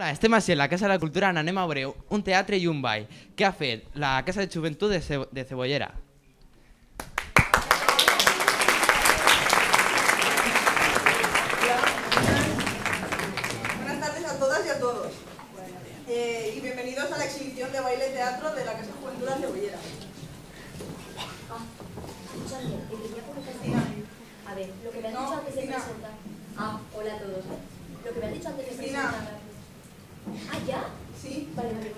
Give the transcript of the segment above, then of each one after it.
Hola, estem així a la Casa de la Cultura, anem a veure un teatre i un ball que ha fet la Casa de Joventut de Cebollera. Buenas tardes a todas y a todos. Y bienvenidos a la exhibición de baile teatro de la Casa de Juventud de Cebollera. A ver, lo que me has dicho antes de presentar. Hola a todos. Lo que me has dicho antes de presentar. ¿Ya? Sí. Vale, espera.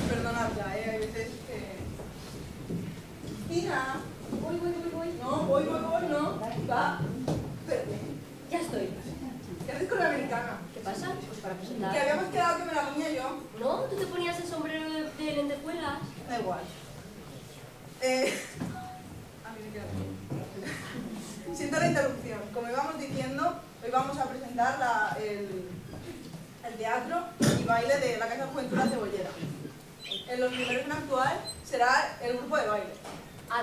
Perdonad ya, hay veces que... Cristina. Voy. No, voy, no. Va. Espérate. Ya estoy. ¿Qué haces con la americana? ¿Qué pasa? Pues para presentar. Que habíamos quedado que me la ponía yo. No, tú te ponías el sombrero de lentejuelas. Da igual. A mí me queda bien. Siento la interrupción. Como íbamos diciendo, hoy vamos a presentar el teatro y baile de la Casa de Juventud de Cebollera. En los primeros en actuar será el grupo de baile.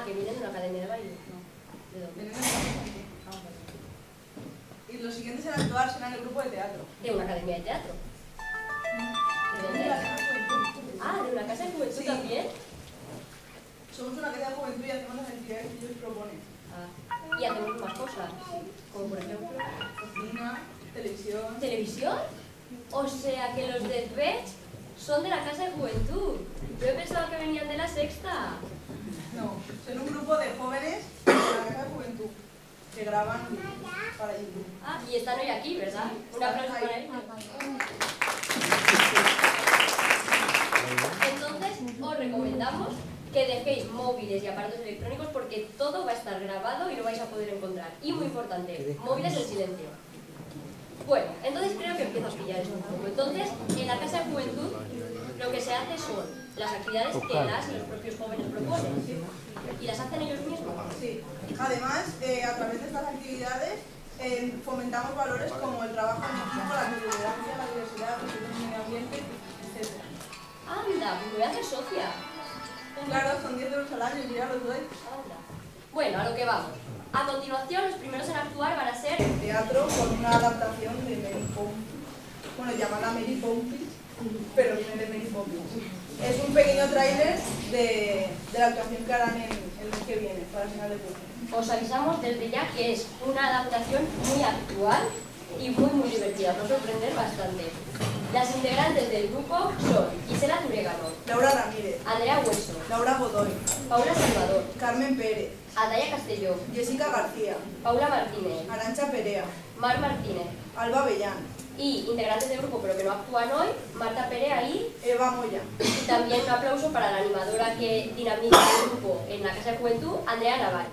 Que vienen de una academia de baile. No. ¿De dónde? Y los siguientes en actuar serán el grupo de teatro. De una academia de teatro. ¿De dónde? De la Casa de Juventud. ¿De una casa de juventud Sí. también? Somos una Casa de Juventud y hacemos las actividades que ellos proponen. Y hacemos más cosas. Como por ejemplo... Cocina, televisión. ¿Televisión? O sea que los de Fetch son de la Casa de Juventud. Yo he pensado que venían de la Sexta. No, son un grupo de jóvenes de la Casa de Juventud que graban para YouTube. Y están hoy aquí, ¿verdad? Un aplauso para ellos. Entonces, os recomendamos que dejéis móviles y aparatos electrónicos porque todo va a estar grabado y lo vais a poder encontrar. Y muy importante, móviles en silencio. Bueno, entonces creo que empiezo a pillar eso un poco. Entonces, en la Casa de Juventud lo que se hace son las actividades que los propios jóvenes proponen. ¿Y las hacen ellos mismos? Sí. Además, a través de estas actividades fomentamos valores como el trabajo en equipo, la tolerancia, la diversidad, el respeto al medio ambiente, etc. Anda, pues voy a hacer socia. Claro, son 10 euros al año y ya los doy. Anda. Bueno, a lo que vamos. A continuación, los primeros en actuar van a ser... Teatro con una adaptación de Mary Poppins. Bueno, llamada Mary Poppins, pero viene de Mary Poppins. Es un pequeño tráiler de la actuación que harán el mes que viene, para el final de curso. Os avisamos desde ya que es una adaptación muy actual y muy divertida. Os va a sorprender bastante. Las integrantes del grupo son Gisela Turegano, Laura Ramírez, Andrea Hueso, Laura Godoy, Paula Salvador, Carmen Pérez, Adaya Castelló, Jessica García, Paula Martínez, Arantxa Perea, Mar Martínez Alba Avellán, y integrantes del grupo pero que no actúan hoy, Marta Perea y Eva Moya. también un aplauso para la animadora que dinamiza el grupo en la Casa de Juventud, Andrea Naval.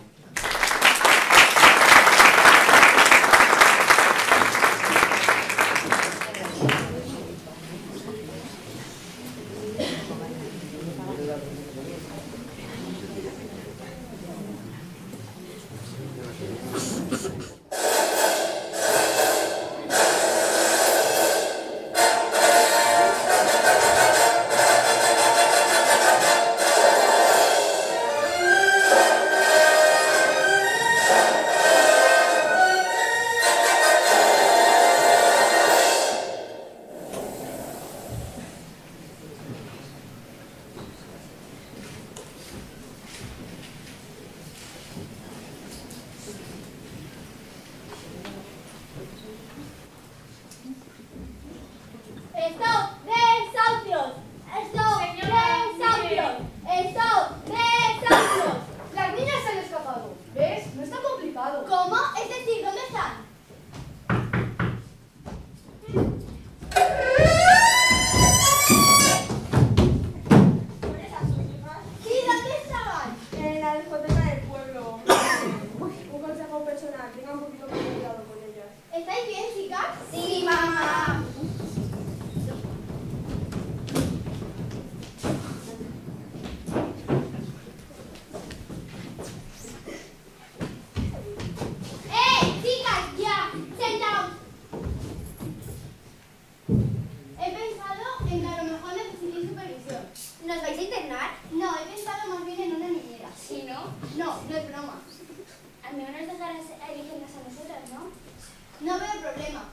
No veo problema.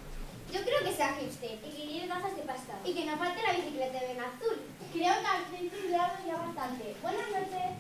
Yo creo que sea hipster. Y que lleve gafas de pasta. Y que no falte la bicicleta en azul. Creo que al centro ideado ya bastante. Buenas noches.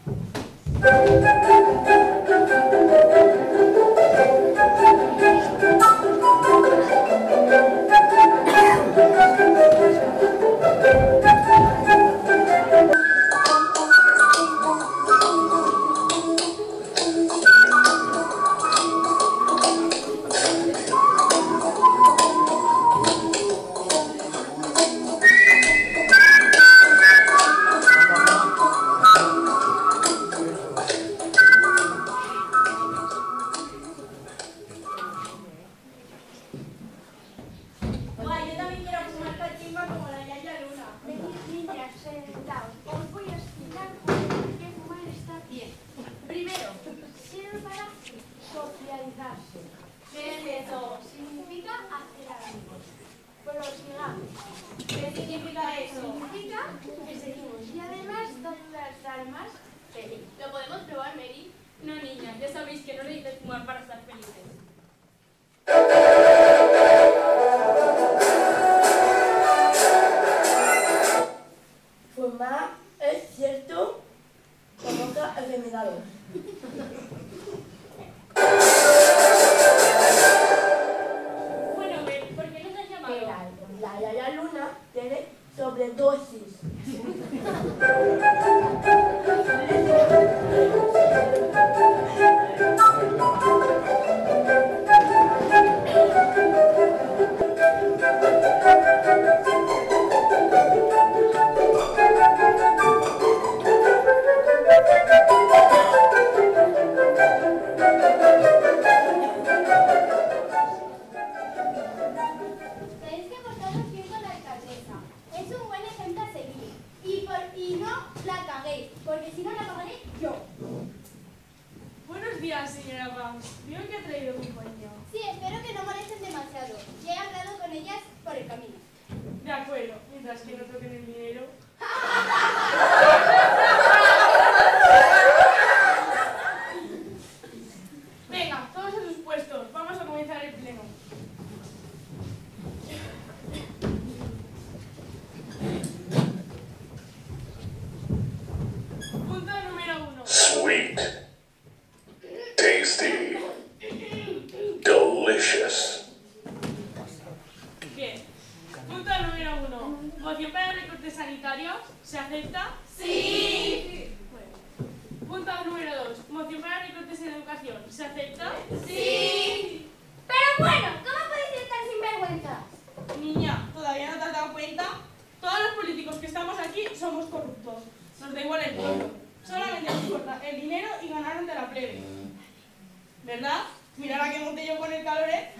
¿Lo podemos probar, Mary? No, niña, ya sabéis que no necesitáis fumar para estar felices. Fumar es cierto, provoca enfermedades. Bueno, Mary, ¿por qué nos has llamado? La Yaya Luna tiene sobredosis. Tenéis que portaros bien con la alcaldesa. Es un buen ejemplo a seguir. Y no la caguéis, porque si no la pagaré yo. Buenos días, señora Vance. Veo que ha traído compañía. Sí, espero que no molesten demasiado. Ya he hablado con ellas por el camino. De acuerdo, mientras que no toquen el dinero. Venga, todos a sus puestos. Vamos a comenzar el pleno. Punto número 1. Sweet, tasty, delicious. Bien. Punto número 1. ¿Moción para recortes sanitarios? ¿Se acepta? Sí. Bueno. Punto número 2. ¿Moción para recortes en educación? ¿Se acepta? Sí. Pero bueno, ¿cómo podéis ser tan sinvergüenzas? Niña, ¿todavía no te has dado cuenta? Todos los políticos que estamos aquí somos corruptos. Nos da igual el pueblo. Solamente nos importa el dinero y ganar ante la plebe. ¿Verdad? Mira la que monté yo con el Caloret.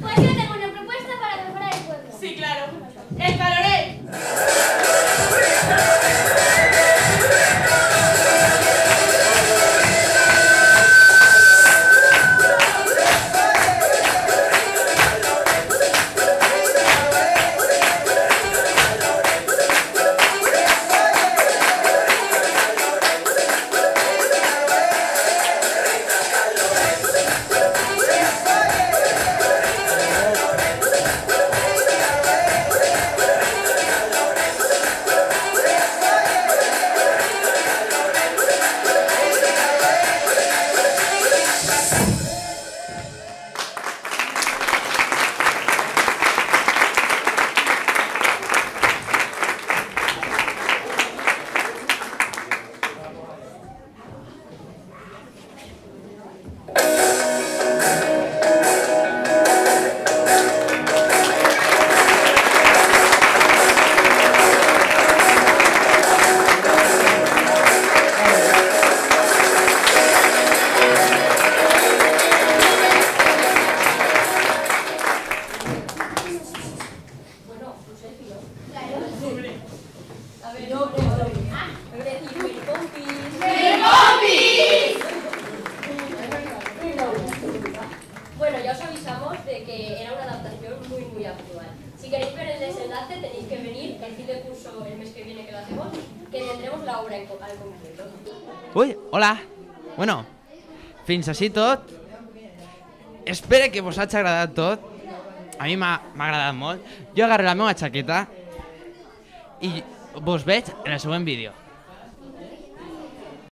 Pues yo tengo una propuesta para mejorar el pueblo. Sí, claro. ¡El Caloret! Bueno, ya os avisamos de que era una adaptación muy actual. Si queréis ver el desenlace tenéis que venir el fin de curso el mes que viene que lo hacemos, que tendremos la obra al completo. Ui, hola. Bueno, fins així tot. Espero que vos hagi agradat tot. A mi m'ha agradat molt. Jo agarro la meva xaqueta i vos veig en el següent vídeo.